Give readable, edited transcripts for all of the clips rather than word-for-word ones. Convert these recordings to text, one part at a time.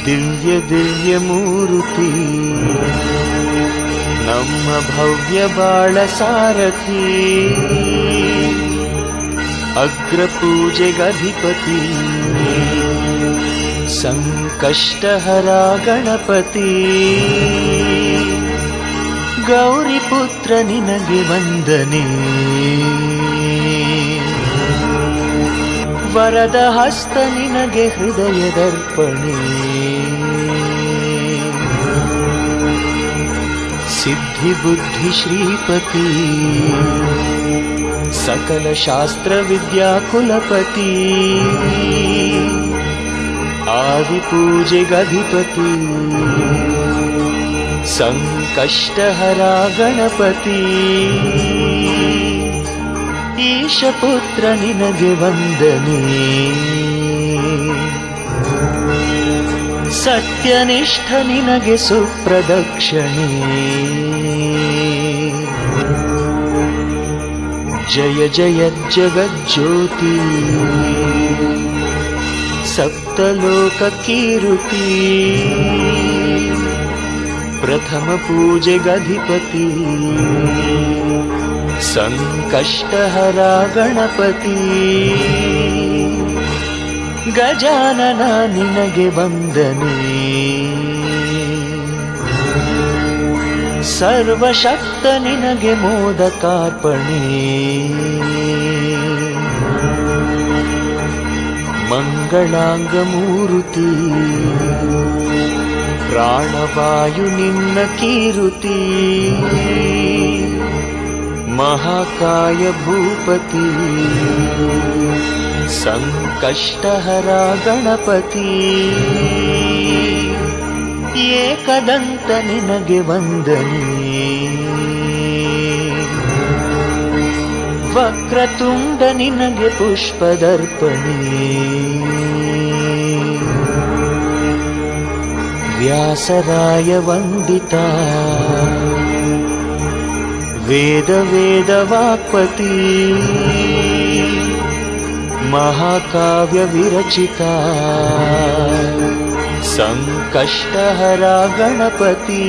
ದಿವ್ಯ ದಿವ್ಯ ಮೂರುತಿ ನಮ್ಮ ಭವ್ಯ ಬಾಳ ಸಾರಥಿ, ಅಗ್ರ ಪೂಜೆಗಧಿಪತಿ ಸಂಕಷ್ಟಹರ ಗಣಪತಿ. ಗೌರಿ ಪುತ್ರ ನಿನಗೆ ವಂದನೆ, ವರದ ಹಸ್ತ ನಿನಗೆ ಹೃದಯದರ್ಪಣೆ. ಸಿದ್ಧಿ ಬುದ್ಧಿ ಶ್ರೀಪತಿ ಸಕಲ ಶಾಸ್ತ್ರ ವಿದ್ಯಾ ಕುಲಪತಿ, ಆದಿ ಪೂಜೆಗಧಿಪತಿ ಸಂಕಷ್ಟಹರ ಗಣಪತಿ. ಈಶಪುತ್ರ ನಿನಗೆ ವಂದನೆ, ಸತ್ಯನಿಷ್ಠ ನಿನಗೆ ಸುಪ್ರದಕ್ಷಿಣೆ. ಜಯ ಜಯ ಜಗಜ್ಯೋತಿ ಸಪ್ತಲೋಕ ಕೀರುತಿ, ಪ್ರಥಮ ಪೂಜೆಗಧಿಪತಿ ಸಂಕಷ್ಟಹರ ಗಣಪತಿ. ಗಜಾನನ ನಿನಗೆ ವಂದನೆ, ಸರ್ವಶಕ್ತ ನಿನಗೆ ಮೋದಕಾರ್ಪಣೆ. ಮಂಗಳಾಂಗ ಮೂರುತಿ ಪ್ರಾಣವಾಯು ನಿನ್ನ ಕೀರುತಿ, ಮಹಾಕಾಯ ಭೂಪತಿ ಸಂಕಷ್ಟಹರ ಗಣಪತಿ. ಏಕದಂತ ನಿನಗೆ ವಂದನೆ, ವಕ್ರತುಂಡ ನಿನಗೆ ಪುಷ್ಪದರ್ಪಣೆ. ವ್ಯಾಸರಾಯ ವಂದಿತ ವೇದ ವೇದ ವಾಕ್ಪತಿ, ಮಹಾಕಾವ್ಯ ವಿರಚಿತ ಸಂಕಷ್ಟಹರ ಗಣಪತಿ.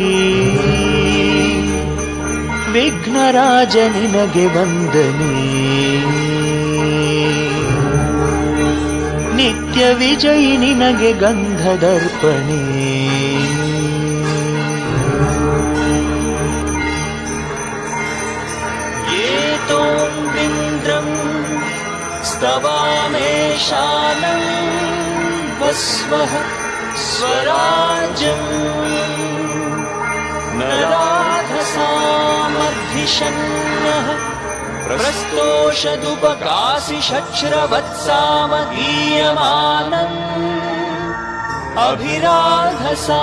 ವಿಘ್ನರಾಜ ನಿನಗೆ ವಂದನೆ, ನಿತ್ಯ ವಿಜಯಿ ನಿನಗೆ ಗಂಧದರ್ಪಣೆ. ಏತೋಂದ್ರಂ ಸ್ತವಾಮೇಶಾನಂ ವಸ್ವಃ ಸ್ವರಾಜ್ಯಂ ನರಾಧಸಾಮಧಿಷನ್ನಃ ಪ್ರಸ್ತೋಷದುಪಕಾಸಿ ಶಚ್ರವತ್ಸಾಮದೀಯಮಾನಂ ಅಭಿರಾಧಸಾ.